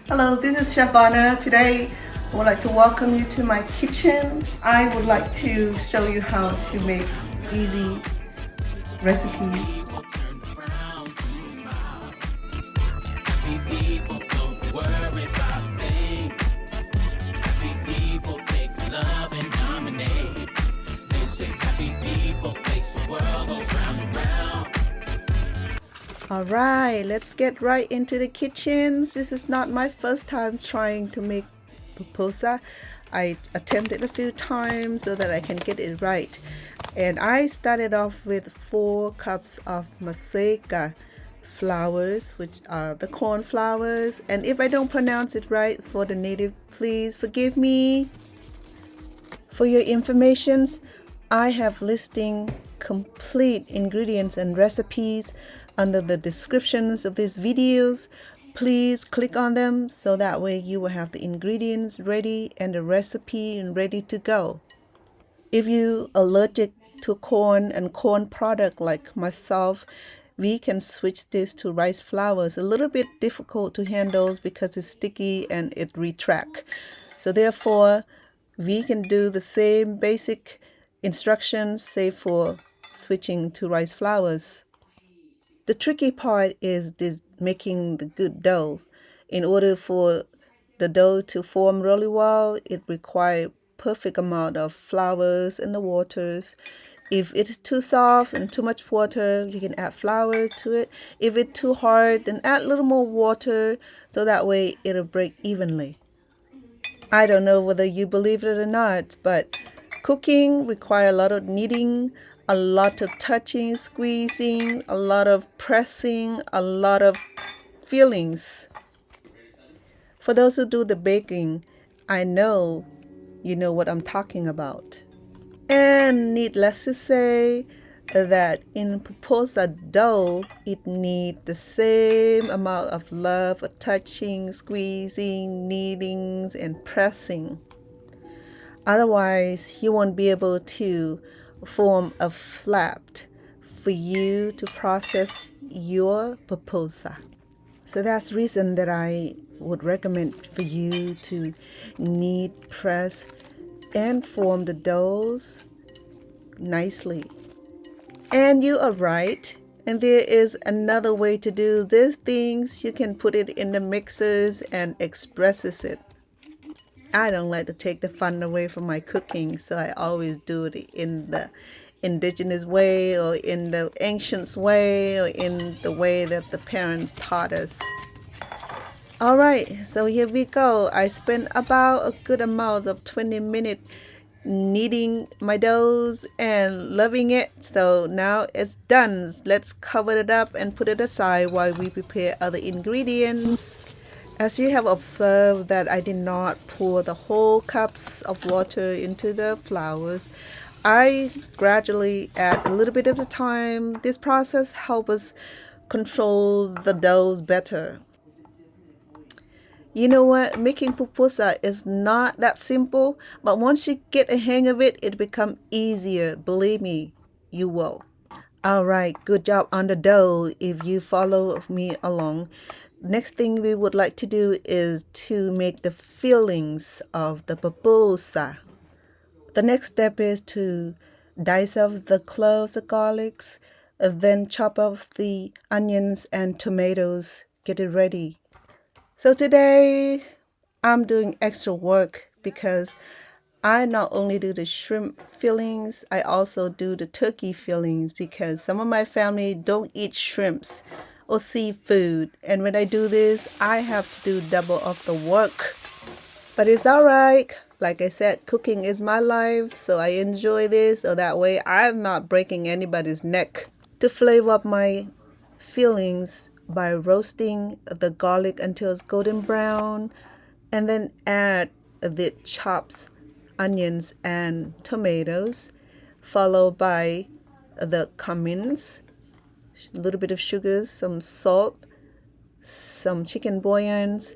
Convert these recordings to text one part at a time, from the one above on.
Hello, this is Chef Anna. Today I would like to welcome you to my kitchen. I would like to show you how to make easy recipes. Alright, let's get right into the kitchens. This is not my first time trying to make pupusa. I attempted a few times so that I can get it right. And I started off with 4 cups of Maseca flours, which are the corn flours. And if I don't pronounce it right for the native, please forgive me. For your informations, I have listing complete ingredients and recipes under the descriptions of these videos. Please click on them so that way you will have the ingredients ready and the recipe ready to go. If you are allergic to corn and corn product like myself, we can switch this to rice flours. A little bit difficult to handle because it's sticky and it retract. So therefore, we can do the same basic instructions, save for switching to rice flours. The tricky part is this making the good dough. In order for the dough to form really well, it requires perfect amount of flours in the waters. If it's too soft and too much water, you can add flour to it. If it's too hard, then add a little more water so that way it'll break evenly. I don't know whether you believe it or not, but cooking requires a lot of kneading, a lot of touching, squeezing, a lot of pressing, a lot of feelings. For those who do the baking, I know you know what I'm talking about. And needless to say that in pupusa dough, it needs the same amount of love, of touching, squeezing, kneading, and pressing. Otherwise, you won't be able to form a flap for you to process your pupusa. So that's the reason that I would recommend for you to knead, press, and form the doughs nicely. And you are right. And there is another way to do these things. You can put it in the mixers and expresses it. I don't like to take the fun away from my cooking, so I always do it in the indigenous way or in the ancient way or in the way that the parents taught us. Alright, so here we go. I spent about a good amount of 20 minutes kneading my doughs and loving it. So now it's done. Let's cover it up and put it aside while we prepare other ingredients. As you have observed that I did not pour the whole cups of water into the flours, I gradually add a little bit at a time. This process helps us control the doughs better. You know what? Making pupusa is not that simple, but once you get a hang of it, it becomes easier. Believe me, you will. Alright, good job on the dough if you follow me along. Next thing we would like to do is to make the fillings of the pupusa. The next step is to dice up the cloves, the garlics, then chop up the onions and tomatoes. Get it ready. So today I'm doing extra work because I not only do the shrimp fillings, I also do the turkey fillings because some of my family don't eat shrimps or seafood, and when I do this I have to do double of the work, but it's alright. Like I said, cooking is my life, so I enjoy this, so that way I'm not breaking anybody's neck. To flavor up my fillings by roasting the garlic until it's golden brown, and then add the chopped onions and tomatoes, followed by the cummins, a little bit of sugar, some salt, some chicken bouillons,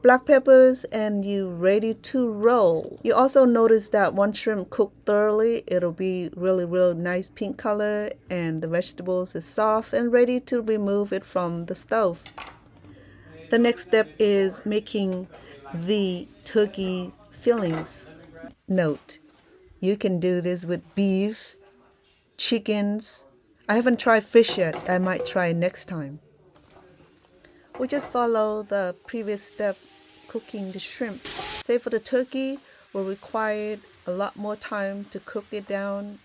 black peppers, and you ready to roll. You also notice that once shrimp cooked thoroughly, it'll be really nice pink color, and the vegetables is soft and ready to remove it from the stove. The next step is making the turkey fillings. Note, you can do this with beef, chickens. I haven't tried fish yet. I might try next time. We just follow the previous step, cooking the shrimp. Say for the turkey, will require a lot more time to cook it down.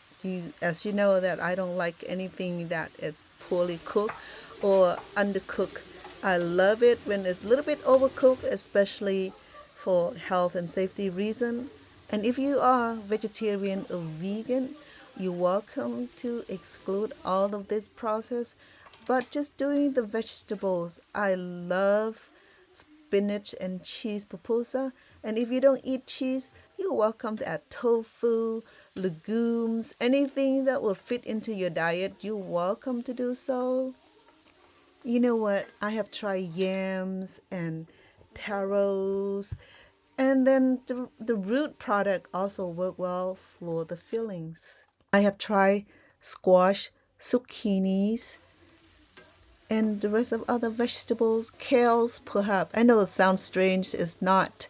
As you know that I don't like anything that is poorly cooked or undercooked. I love it when it's a little bit overcooked, especially for health and safety reason. And if you are vegetarian or vegan, you're welcome to exclude all of this process. But just doing the vegetables, I love spinach and cheese pupusa. And if you don't eat cheese, you're welcome to add tofu, legumes, anything that will fit into your diet. You're welcome to do so. You know what? I have tried yams and taros, and then the root product also work well for the fillings. I have tried squash, zucchinis, and the rest of other vegetables, kales perhaps. I know it sounds strange, it's not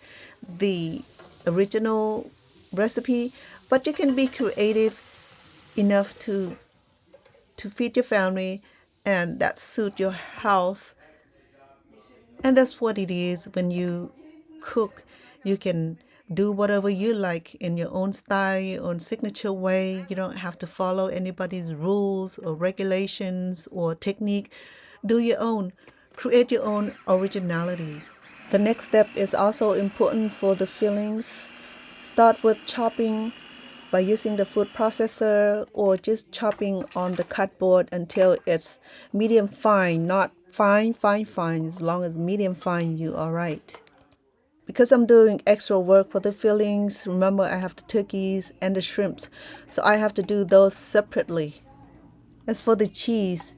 the original recipe, but you can be creative enough to feed your family and that suit your health. And that's what it is when you cook. You can do whatever you like in your own style, your own signature way. You don't have to follow anybody's rules or regulations or technique. Do your own. Create your own originality. The next step is also important for the fillings. Start with chopping by using the food processor or just chopping on the cutboard until it's medium fine, not fine. As long as medium fine, you are right. Because I'm doing extra work for the fillings, remember I have the turkeys and the shrimps, so I have to do those separately. As for the cheese,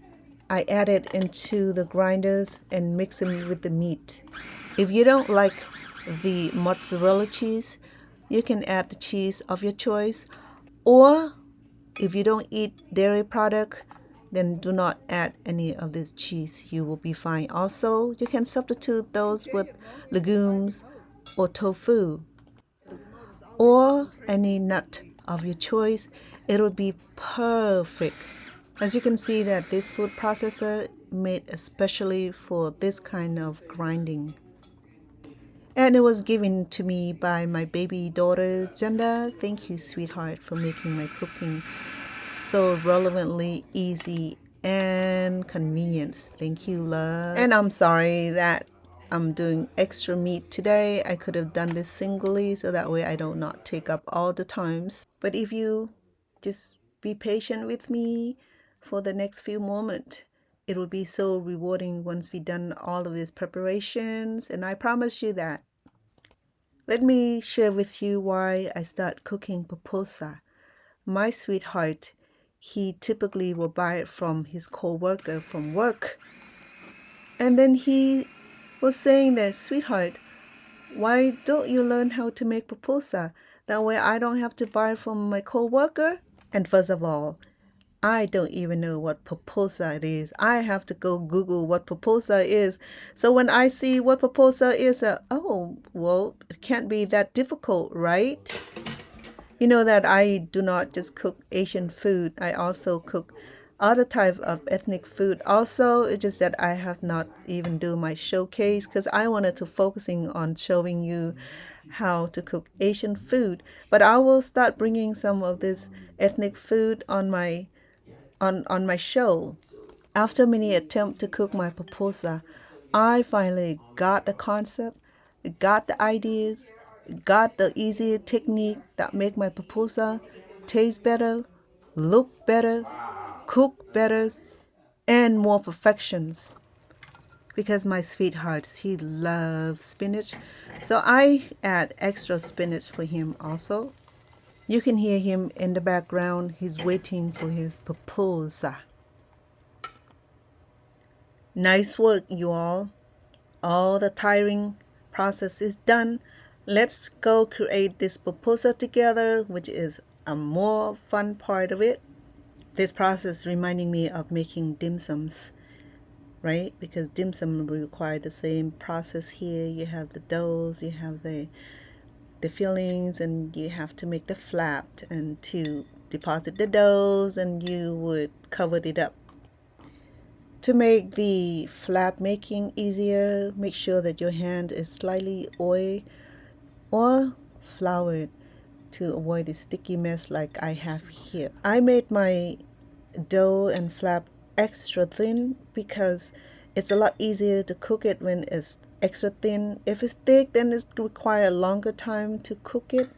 I add it into the grinders and mix them with the meat. If you don't like the mozzarella cheese, you can add the cheese of your choice, or if you don't eat dairy product, then do not add any of this cheese. You will be fine. Also, you can substitute those with legumes or tofu or any nut of your choice. It will be perfect. As you can see that this food processor made especially for this kind of grinding. And it was given to me by my baby daughter, Jenda. Thank you, sweetheart, for making my cooking so relevantly easy and convenient. Thank you, love. And I'm sorry that I'm doing extra meat today. I could have done this singly so that way I do not take up all the times. But if you just be patient with me for the next few moments, it will be so rewarding once we've done all of these preparations, and I promise you that. Let me share with you why I start cooking pupusa. My sweetheart, he typically will buy it from his co-worker from work. And then he was saying that, sweetheart, why don't you learn how to make pupusa? That way I don't have to buy it from my co-worker. And first of all, I don't even know what pupusa is. I have to go Google what pupusa is. So when I see what pupusa is, oh, well, it can't be that difficult, right? You know that I do not just cook Asian food. I also cook other type of ethnic food. Also, it's just that I have not even do my showcase because I wanted to focusing on showing you how to cook Asian food. But I will start bringing some of this ethnic food on my show. After many attempts to cook my pupusa, I finally got the concept, got the ideas, got the easy technique that make my pupusa taste better, look better, cook better, and more perfections. Because my sweetheart, he loves spinach, so I add extra spinach for him also. You can hear him in the background. He's waiting for his pupusa. Nice work, you all. All the tiring process is done. Let's go create this pupusa together, which is a more fun part of it. This process reminding me of making dim sums. right? Because dim sum require the same process here. You have the doughs, you have the fillings, and you have to make the flap and to deposit the doughs, and you would cover it up. To make the flap making easier, make sure that your hand is slightly oil or floured to avoid the sticky mess like I have here. I made my dough and flap extra thin because it's a lot easier to cook it when it's extra thin. If it's thick, then it requires a longer time to cook it.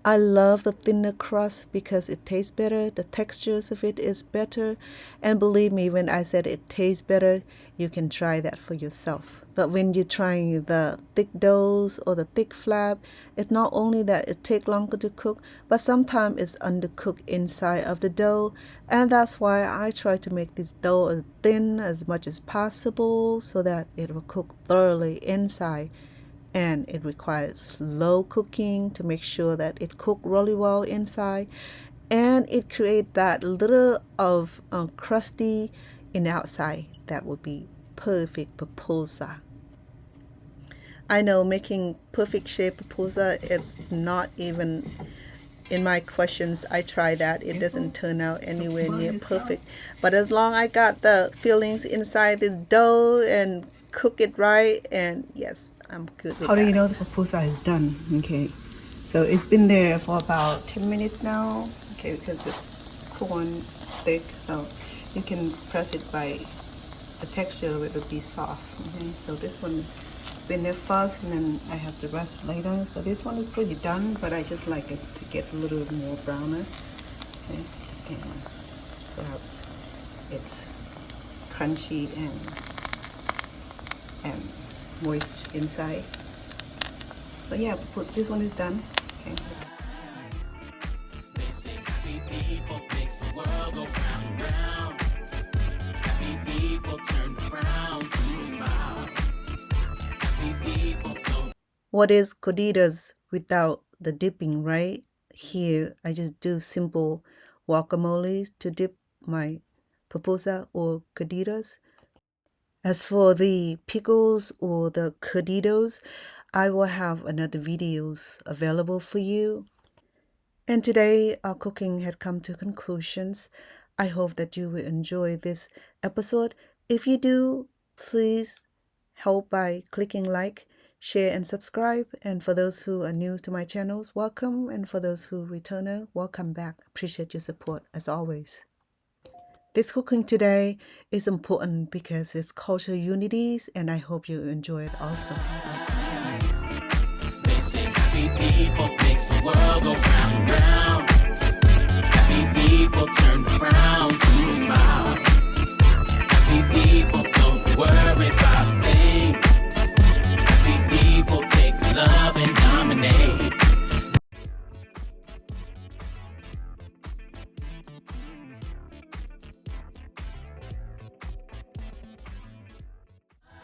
I love the thinner crust because it tastes better. The textures of it is better. And believe me, when I said it tastes better, you can try that for yourself. But when you're trying the thick doughs or the thick flap, it's not only that it takes longer to cook, but sometimes it's undercooked inside of the dough. And that's why I try to make this dough as thin as much as possible so that it will cook thoroughly inside. And it requires slow cooking to make sure that it cooked really well inside, and it creates that little of crusty in the outside. That would be perfect pupusa. I know making perfect shape pupusa is not even in my questions. I try that. It doesn't turn out anywhere near perfect. But as long as I got the fillings inside this dough and cook it right, and yes, I'm good with that. How do you know the pupusa is done? Okay, so it's been there for about 10 minutes now. Okay, because it's corn thick, so you can press it by the texture of it would be soft. Okay, so this one been there first, and then I have the rest later. So this one is pretty done, but I just like it to get a little more browner. Okay, and perhaps it's crunchy and moist inside. But yeah, this one is done. Okay. They say happy people makes the world go round and round. Happy people turn around to a smile. Happy people don't. What is coditas without the dipping, right? Here I just do simple guacamoles to dip my pupusa or coditas. As for the pickles or the coditos, I will have another videos available for you. And today our cooking had come to conclusions. I hope that you will enjoy this episode. If you do, please help by clicking like, share, and subscribe. And for those who are new to my channels, welcome. And for those who returner, welcome back. Appreciate your support as always. This cooking today is important because it's cultural unities, and I hope you enjoy it also. They say happy people makes the world go